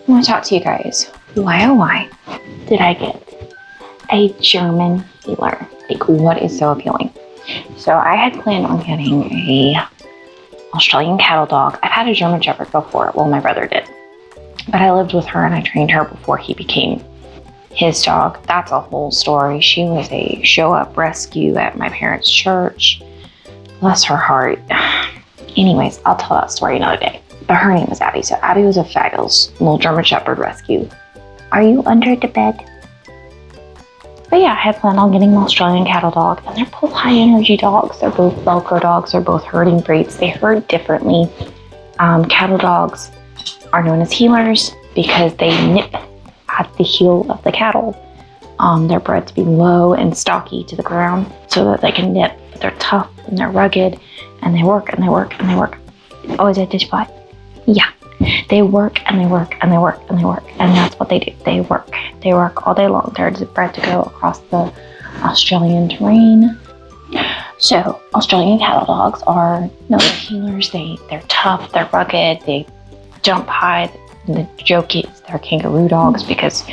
I want to talk to you guys. Why, oh why, did I get a German healer? Like, what is so appealing? So I had planned on getting a Australian cattle dog. I've had a German Shepherd before. Well, my brother did. But I lived with her and I trained her before he became his dog. That's a whole story. She was a show-up rescue at my parents' church. Bless her heart. Anyways, I'll tell that story another day. But her name was Abby. So Abby was a fabulous little German Shepherd rescue. Are you under the bed? But yeah, I had planned on getting an Australian cattle dog, and they're both high energy dogs. They're both Velcro dogs. They're both herding breeds. They herd differently. Cattle dogs are known as healers because they nip at the heel of the cattle. They're bred to be low and stocky to the ground so that they can nip. They're tough and they're rugged, and they work and they work and they work. Oh, is that this spot? Yeah. They work and they work and they work and they work, and that's what they do. They work. They work all day long. They're bred to go across the Australian terrain. So Australian cattle dogs are no healers. They're tough. They're rugged. They jump high. The joke is they're kangaroo dogs because,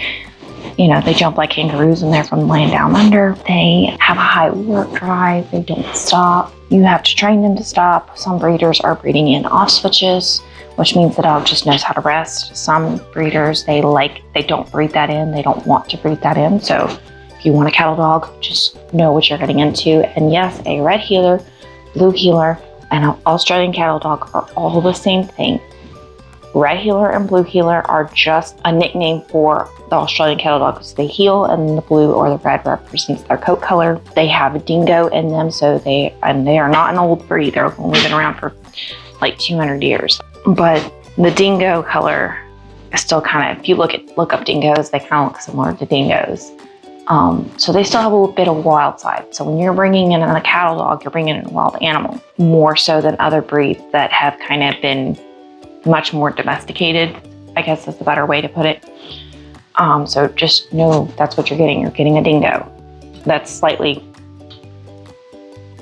you know, they jump like kangaroos and they're from the land down under. They have a high work drive. They don't stop. You have to train them to stop. Some breeders are breeding in off switches, which means the dog just knows how to rest. Some breeders, they don't breed that in. They don't want to breed that in. So if you want a cattle dog, just know what you're getting into. And yes, a red healer, blue healer, and an Australian cattle dog are all the same thing. Red healer and blue healer are just a nickname for the Australian cattle dog because they heal, and the blue or the red represents their coat color. They have a dingo in them, so they are not an old breed. They've only been around for like 200 years. But the dingo color is still kind of, if you look up dingoes, they kind of look similar to dingoes. So they still have a little bit of wild side. So when you're bringing in a cattle dog, you're bringing in a wild animal, more so than other breeds that have kind of been much more domesticated, I guess that's a better way to put it. So just know that's what you're getting. You're getting a dingo that's slightly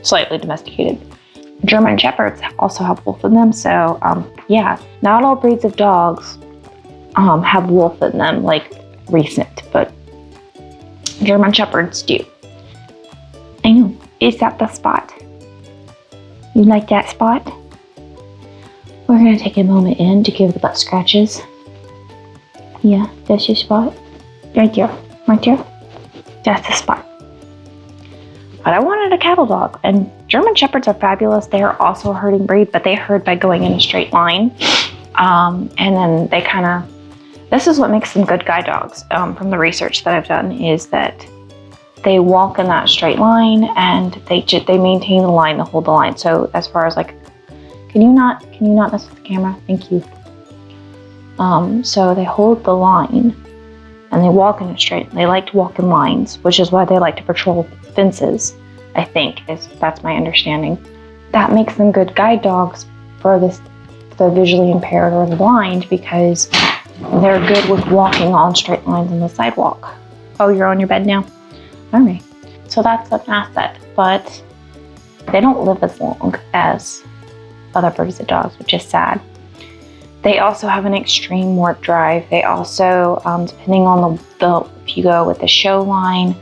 domesticated. German Shepherds also have wolf in them. So yeah, not all breeds of dogs have wolf in them, like recent, but German Shepherds do. I know. Is that the spot? You like that spot? We're going to take a moment in to give the butt scratches. Yeah, that's your spot. Right there. Right there. That's the spot. But I wanted a cattle dog, and German Shepherds are fabulous. They are also a herding breed, but they herd by going in a straight line. And then they kind of, this is what makes them good guide dogs from the research that I've done, is that they walk in that straight line and they maintain the line, they hold the line. So as far as like, can you not mess with the camera? Thank you. So they hold the line and they walk in a straight. They like to walk in lines, which is why they like to patrol fences, I think, that's my understanding. That makes them good guide dogs for the visually impaired or the blind, because they're good with walking on straight lines on the sidewalk. Oh, you're on your bed now? All right. So that's an asset, but they don't live as long as other breeds of dogs, which is sad. They also have an extreme work drive. They also, depending on if you go with the show line,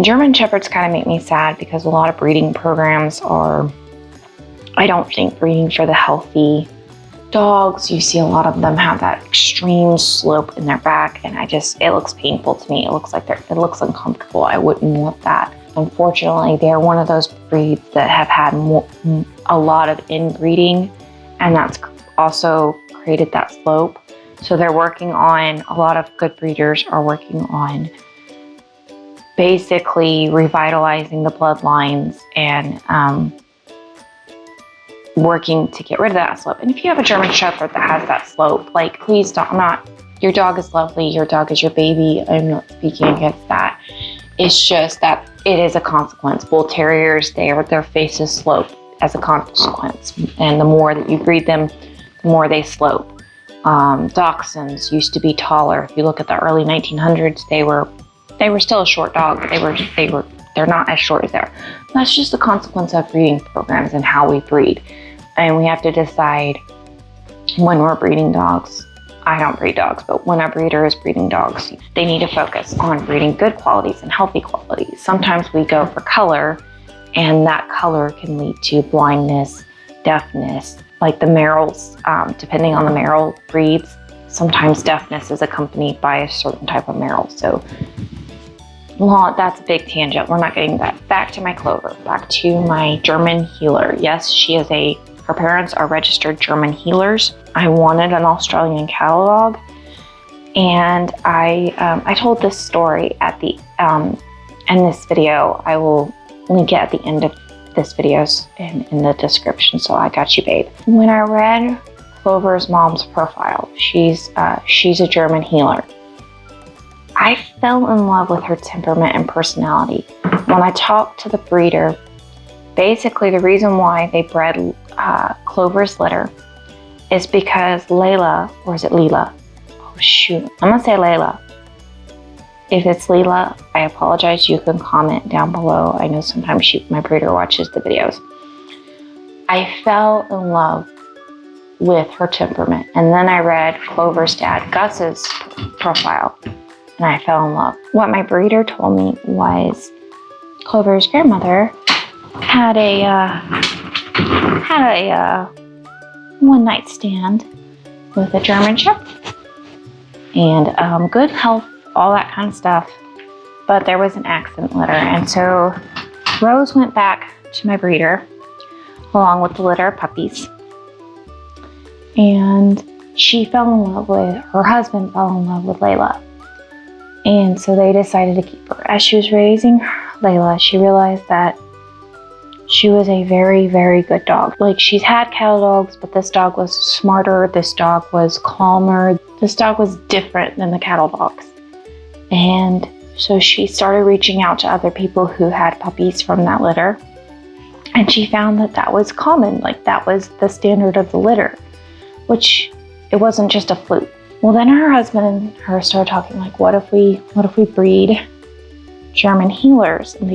German Shepherds kind of make me sad because a lot of breeding programs are, I don't think, breeding for the healthy dogs. You see a lot of them have that extreme slope in their back, and it looks painful to me. It looks looks uncomfortable. I wouldn't want that. Unfortunately, they're one of those breeds that have had a lot of inbreeding, and that's also created that slope. So they're working on, a lot of good breeders are working on basically revitalizing the bloodlines and working to get rid of that slope. And if you have a German Shepherd that has that slope, like, please don't, your dog is lovely, your dog is your baby, I'm not speaking against that. It's just that it is a consequence. Bull Terriers, their faces slope as a consequence. And the more that you breed them, the more they slope. Dachshunds used to be taller. If you look at the early 1900s, they were still a short dog, but they're not as short as they are. That's just the consequence of breeding programs and how we breed. And we have to decide when we're breeding dogs, I don't breed dogs, but when a breeder is breeding dogs, they need to focus on breeding good qualities and healthy qualities. Sometimes we go for color, and that color can lead to blindness, deafness, like the Merrills, depending on the Merrill breeds, sometimes deafness is accompanied by a certain type of Merrill. So that's a big tangent. We're not getting that. Back to my Clover, back to my German healer. Yes, her parents are registered German healers. I wanted an Australian cattle dog, and I told this story at the in this video. I will link it at the end of this video in the description. So I got you, babe. When I read Clover's mom's profile, she's a German healer. I fell in love with her temperament and personality. When I talked to the breeder, basically the reason why they bred Clover's litter is because Layla, or is it Leela? Oh shoot, I'm gonna say Layla. If it's Leela, I apologize. You can comment down below. I know sometimes my breeder watches the videos. I fell in love with her temperament. And then I read Clover's dad, Gus's profile, and I fell in love. What my breeder told me was Clover's grandmother had a one-night stand with a German Shepherd, and good health, all that kind of stuff, but there was an accident litter. And so Rose went back to my breeder along with the litter of puppies, and her husband fell in love with Layla. And so they decided to keep her. As she was raising Layla, she realized that she was a very, very good dog. Like, she's had cattle dogs, but this dog was smarter. This dog was calmer. This dog was different than the cattle dogs. And so she started reaching out to other people who had puppies from that litter. And she found that that was common. Like, that was the standard of the litter, which it wasn't just a fluke. Well, then her husband and her started talking, like, what if we breed German healers? And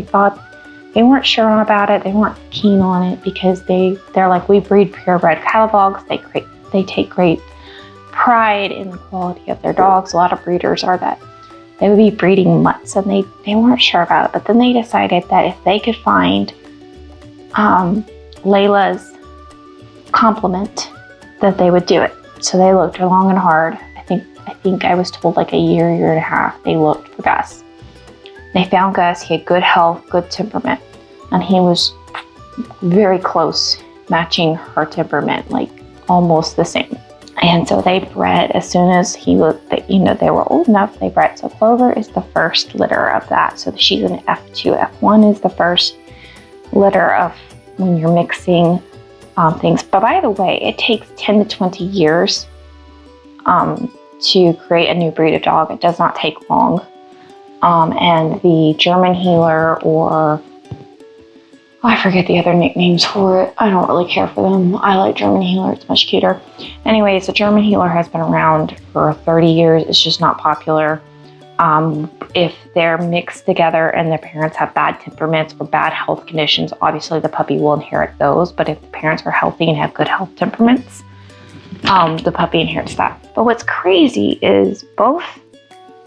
they weren't sure about it. They weren't keen on it because they're like, we breed purebred cattle dogs. They take great pride in the quality of their dogs. A lot of breeders are that. They would be breeding mutts, and they weren't sure about it. But then they decided that if they could find Layla's complement, that they would do it. So they looked long and hard. I think I was told like a year and a half, they looked for Gus. They found Gus. He had good health, good temperament, and he was very close, matching her temperament, like almost the same. And so they bred as soon as they were old enough, they bred. So Clover is the first litter of that. So she's an F2. F1 is the first litter of when you're mixing things. But by the way, it takes 10 to 20 years to create a new breed of dog. It does not take long. And the German healer, or I forget the other nicknames for it. I don't really care for them. I like German healer. It's much cuter. Anyways, the German healer has been around for 30 years. It's just not popular. If they're mixed together and their parents have bad temperaments or bad health conditions, obviously the puppy will inherit those. But if the parents are healthy and have good health temperaments, the puppy inherits that. But what's crazy is both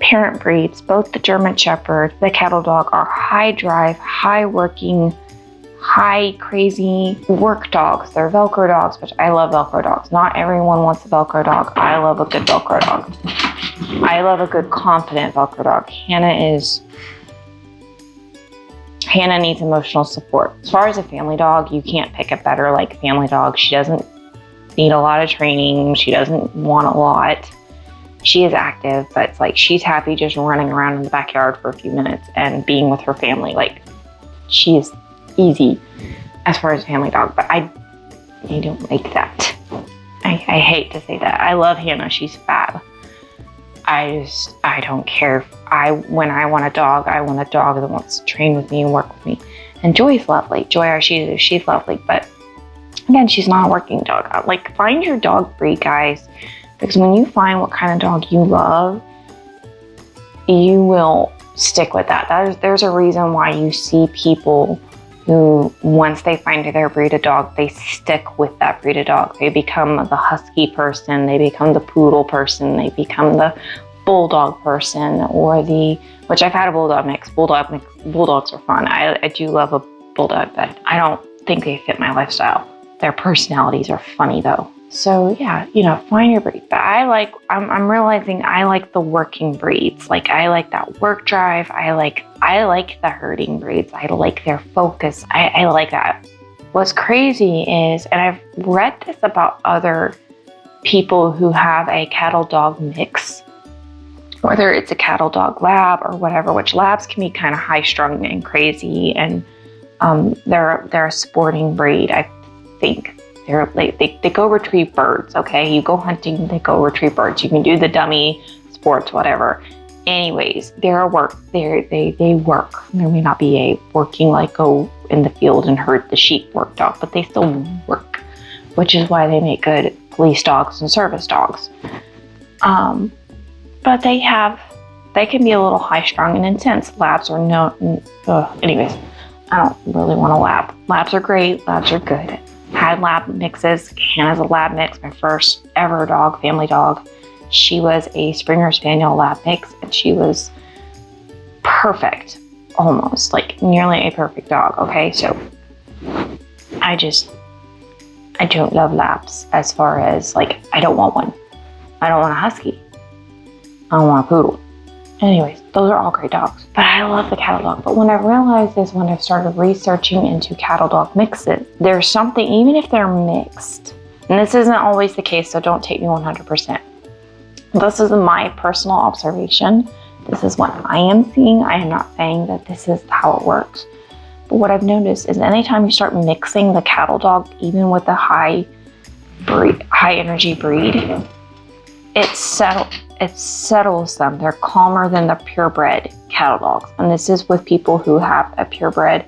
parent breeds, both the German Shepherd, the cattle dog, are high drive, high working, high crazy work dogs. They're Velcro dogs, which I love Velcro dogs. Not everyone wants a Velcro dog. I love a good Velcro dog. I love a good confident Velcro dog. Hannah needs emotional support. As far as a family dog, you can't pick a better like family dog. She doesn't need a lot of training. She doesn't want a lot. She is active, but it's like she's happy just running around in the backyard for a few minutes and being with her family. Like, she's easy as far as a family dog, but I don't like that. I hate to say that. I love Hannah. She's fab. I don't care. When I want a dog, I want a dog that wants to train with me and work with me. And Joy's lovely. Joy, she's lovely, but again, she's not a working dog. Like, find your dog breed, guys. Because when you find what kind of dog you love, you will stick with that. There's a reason why you see people who, once they find their breed of dog, they stick with that breed of dog. They become the husky person, they become the poodle person, they become the bulldog person, or which I've had a bulldog mix. Bulldogs are fun. I do love a bulldog, but I don't think they fit my lifestyle. Their personalities are funny though. So yeah, find your breed. But I'm realizing I like the working breeds. Like, I like that work drive. I like the herding breeds. I like their focus. I like that. What's crazy is, and I've read this about other people who have a cattle dog mix, whether it's a cattle dog lab or whatever, which labs can be kind of high strung and crazy, and they're a sporting breed, I think. They go retrieve birds, okay? You go hunting, they go retrieve birds. You can do the dummy sports, whatever. Anyways, they work. There may not be a working, like, go in the field and herd the sheep work dog, but they still work, which is why they make good police dogs and service dogs. But they can be a little high strung and intense. Labs are anyways, I don't really want a lab. Labs are great, labs are good. Had lab mixes. Hannah's a lab mix, my first ever dog, family dog. She was a Springer Spaniel lab mix, and she was perfect, almost, like nearly a perfect dog, okay? So I don't love labs as far as, like, I don't want one. I don't want a husky. I don't want a poodle. Anyways, those are all great dogs, but I love the cattle dog. But what I realized is, when I started researching into cattle dog mixes, there's something, even if they're mixed, and this isn't always the case, so don't take me 100%. This is my personal observation. This is what I am seeing. I am not saying that this is how it works. But what I've noticed is, anytime you start mixing the cattle dog, even with a high energy breed, it settles them. They're calmer than the purebred cattle dogs. And this is with people who have a purebred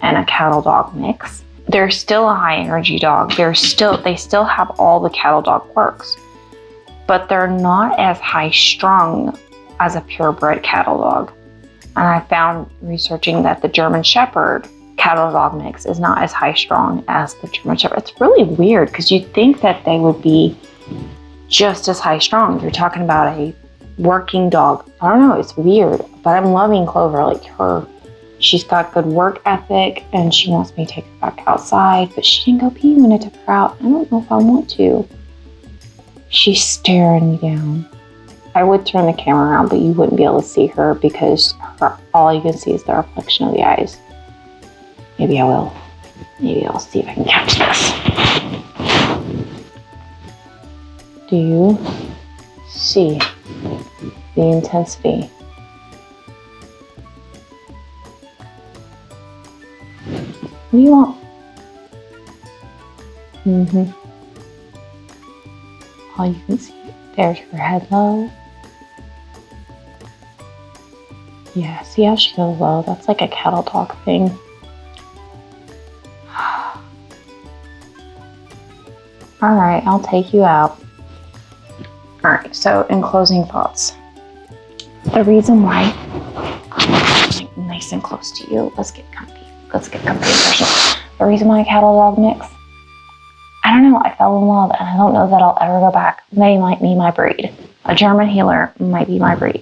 and a cattle dog mix. They're still a high energy dog. They still have all the cattle dog quirks, but they're not as high strung as a purebred cattle dog. And I found, researching, that the German Shepherd cattle dog mix is not as high strung as the German Shepherd. It's really weird, because you'd think that they would be just as high strung. You're talking about a working dog. I don't know, it's weird, but I'm loving Clover. Like, she's got good work ethic, and she wants me to take her back outside, but she didn't go pee when I took her out. I don't know if I want to. She's staring me down. I would turn the camera around, but you wouldn't be able to see her, because all you can see is the reflection of the eyes. Maybe I will. Maybe I'll see if I can catch this. Do you see the intensity? What do you want? All you can see, there's her head low. Yeah, see how she goes low? That's like a cattle dog thing. All right, I'll take you out. All right, so in closing thoughts, the reason why, nice and close to you, let's get comfy and personal. The reason why cattle dog mix, I don't know, I fell in love, and I don't know that I'll ever go back. They might be my breed. A German healer might be my breed.